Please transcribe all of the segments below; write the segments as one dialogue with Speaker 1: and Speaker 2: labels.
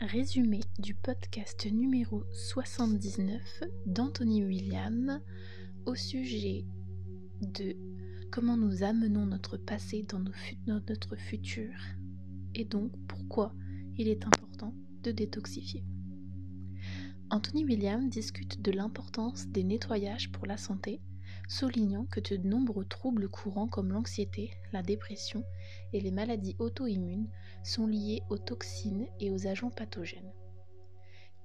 Speaker 1: Résumé du podcast numéro 79 d'Anthony William au sujet de comment nous amenons notre passé dans notre futur et donc pourquoi il est important de détoxifier. Anthony William discute de l'importance des nettoyages pour la santé, soulignant que de nombreux troubles courants comme l'anxiété, la dépression et les maladies auto-immunes sont liés aux toxines et aux agents pathogènes.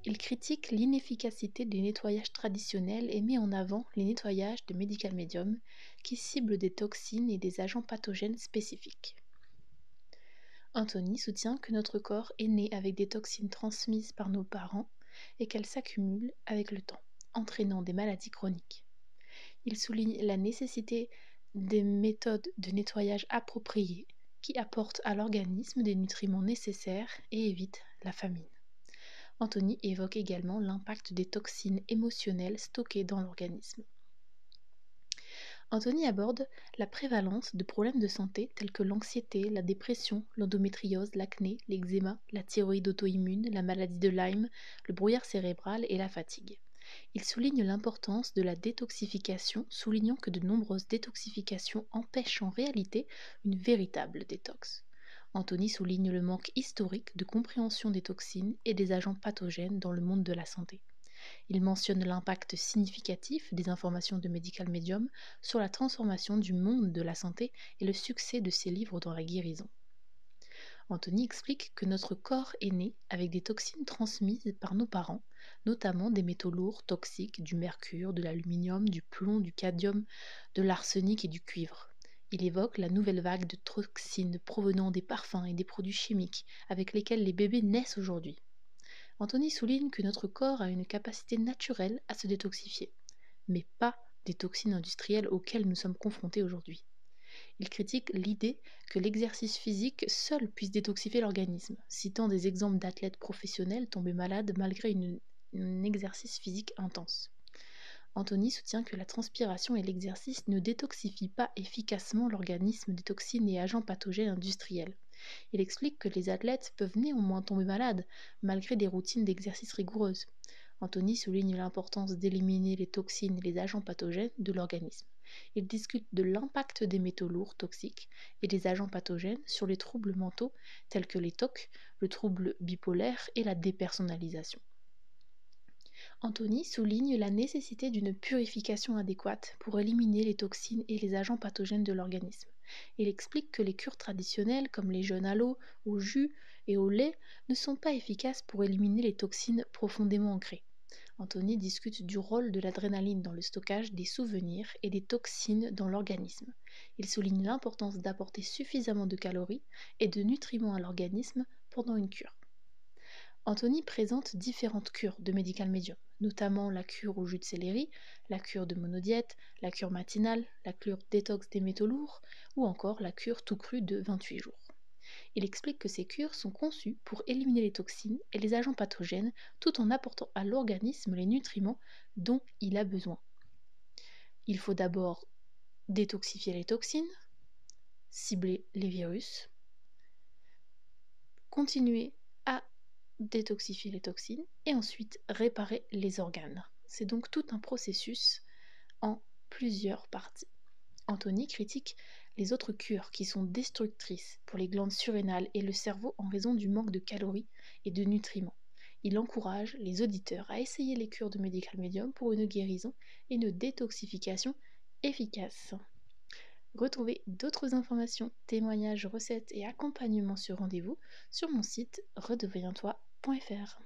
Speaker 1: Il critique l'inefficacité des nettoyages traditionnels et met en avant les nettoyages de Medical Medium qui ciblent des toxines et des agents pathogènes spécifiques. Anthony soutient que notre corps est né avec des toxines transmises par nos parents et qu'elles s'accumulent avec le temps, entraînant des maladies chroniques. Il souligne la nécessité des méthodes de nettoyage appropriées qui apportent à l'organisme des nutriments nécessaires et évitent la famine. Anthony évoque également l'impact des toxines émotionnelles stockées dans l'organisme. Anthony aborde la prévalence de problèmes de santé tels que l'anxiété, la dépression, l'endométriose, l'acné, l'eczéma, la thyroïde auto-immune, la maladie de Lyme, le brouillard cérébral et la fatigue. Il souligne l'importance de la détoxification, soulignant que de nombreuses détoxifications empêchent en réalité une véritable détox. Anthony souligne le manque historique de compréhension des toxines et des agents pathogènes dans le monde de la santé. Il mentionne l'impact significatif des informations de Medical Medium sur la transformation du monde de la santé et le succès de ses livres dans la guérison. Anthony explique que notre corps est né avec des toxines transmises par nos parents, notamment des métaux lourds toxiques, du mercure, de l'aluminium, du plomb, du cadmium, de l'arsenic et du cuivre. Il évoque la nouvelle vague de toxines provenant des parfums et des produits chimiques avec lesquels les bébés naissent aujourd'hui. Anthony souligne que notre corps a une capacité naturelle à se détoxifier, mais pas des toxines industrielles auxquelles nous sommes confrontés aujourd'hui. Il critique l'idée que l'exercice physique seul puisse détoxifier l'organisme, citant des exemples d'athlètes professionnels tombés malades malgré un exercice physique intense. Anthony soutient que la transpiration et l'exercice ne détoxifient pas efficacement l'organisme des toxines et agents pathogènes industriels. Il explique que les athlètes peuvent néanmoins tomber malades, malgré des routines d'exercice rigoureuses. Anthony souligne l'importance d'éliminer les toxines et les agents pathogènes de l'organisme. Il discute de l'impact des métaux lourds toxiques et des agents pathogènes sur les troubles mentaux tels que les TOC, le trouble bipolaire et la dépersonnalisation. Anthony souligne la nécessité d'une purification adéquate pour éliminer les toxines et les agents pathogènes de l'organisme. Il explique que les cures traditionnelles comme les jeûnes à l'eau, au jus et au lait ne sont pas efficaces pour éliminer les toxines profondément ancrées. Anthony discute du rôle de l'adrénaline dans le stockage des souvenirs et des toxines dans l'organisme. Il souligne l'importance d'apporter suffisamment de calories et de nutriments à l'organisme pendant une cure. Anthony présente différentes cures de Medical Medium, notamment la cure au jus de céleri, la cure de monodiète, la cure matinale, la cure détox des métaux lourds ou encore la cure tout cru de 28 jours. Il explique que ces cures sont conçues pour éliminer les toxines et les agents pathogènes tout en apportant à l'organisme les nutriments dont il a besoin. Il faut d'abord détoxifier les toxines, cibler les virus, continuer à détoxifier les toxines et ensuite réparer les organes. C'est donc tout un processus en plusieurs parties. Anthony critique les autres cures qui sont destructrices pour les glandes surrénales et le cerveau en raison du manque de calories et de nutriments. Il encourage les auditeurs à essayer les cures de Medical Medium pour une guérison et une détoxification efficace. Retrouvez d'autres informations, témoignages, recettes et accompagnements sur rendez-vous sur mon site redeviens-toi.fr.